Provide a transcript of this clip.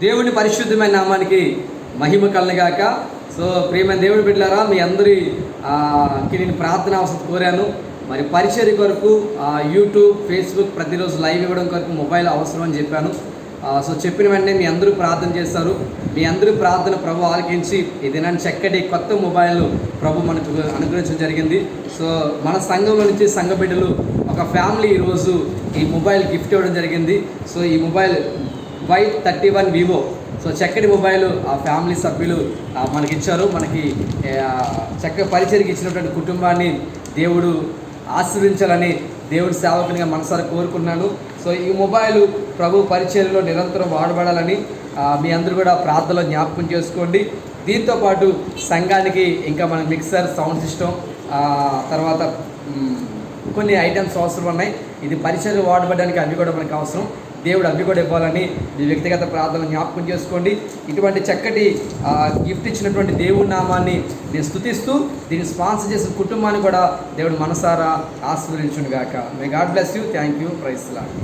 దేవుని పరిశుద్ధమైన నామానికి మహిమ కలగాక. సో ప్రియమైన దేవుని బిడ్డలారా, మీ అందరికి నేను ప్రార్థన అవసరం కోరాను. మరి పరిచర్య కొరకు యూట్యూబ్, ఫేస్బుక్ ప్రతిరోజు లైవ్ ఇవ్వడం కొరకు మొబైల్ అవసరం అని చెప్పాను. సో చెప్పిన వెంటనే మీ అందరూ ప్రార్థన చేస్తారు. మీ అందరూ ప్రార్థన ప్రభు ఆలకించి ఈ దినాన్ని చక్కటి కొత్త మొబైల్ ప్రభు మనకు అనుగ్రహించడం జరిగింది. సో మన సంఘంలో నుంచి సంఘ బిడ్డలు ఒక ఫ్యామిలీ ఈరోజు ఈ మొబైల్ గిఫ్ట్ ఇవ్వడం జరిగింది. సో ఈ మొబైల్ Y31 వివో. సో చక్కటి మొబైల్ ఆ ఫ్యామిలీ సభ్యులు మనకి ఇచ్చారు. మనకి చక్కగా పరిచర్యకి ఇచ్చినటువంటి కుటుంబాన్ని దేవుడు ఆశీర్వదించాలని దేవుడి సేవకునిగా మనసారా కోరుకున్నాను. సో ఈ మొబైల్ ప్రభు పరిచర్యలో నిరంతరం వాడబడాలని మీ అందరూ కూడా ప్రార్థనలో జ్ఞాపకం చేసుకోండి. దీంతోపాటు సంఘానికి ఇంకా మన మిక్సర్, సౌండ్ సిస్టమ్, తర్వాత కొన్ని ఐటమ్స్ అవసరం ఉన్నాయి. ఇది పరిచర్య వాడబడడానికి అవి కూడా మనకు అవసరం. దేవుడు అవి కూడా ఇవ్వాలని మీ వ్యక్తిగత ప్రార్థన జ్ఞాపకం చేసుకోండి. ఇటువంటి చక్కటి గిఫ్ట్ ఇచ్చినటువంటి దేవుడి నామాన్ని నేను స్తుతిస్తూ దీన్ని స్పాన్సర్ చేసిన కుటుంబాన్ని కూడా దేవుడు మనసారా ఆశీర్వదించును గాక. May God bless you. Thank you. Praise the lord.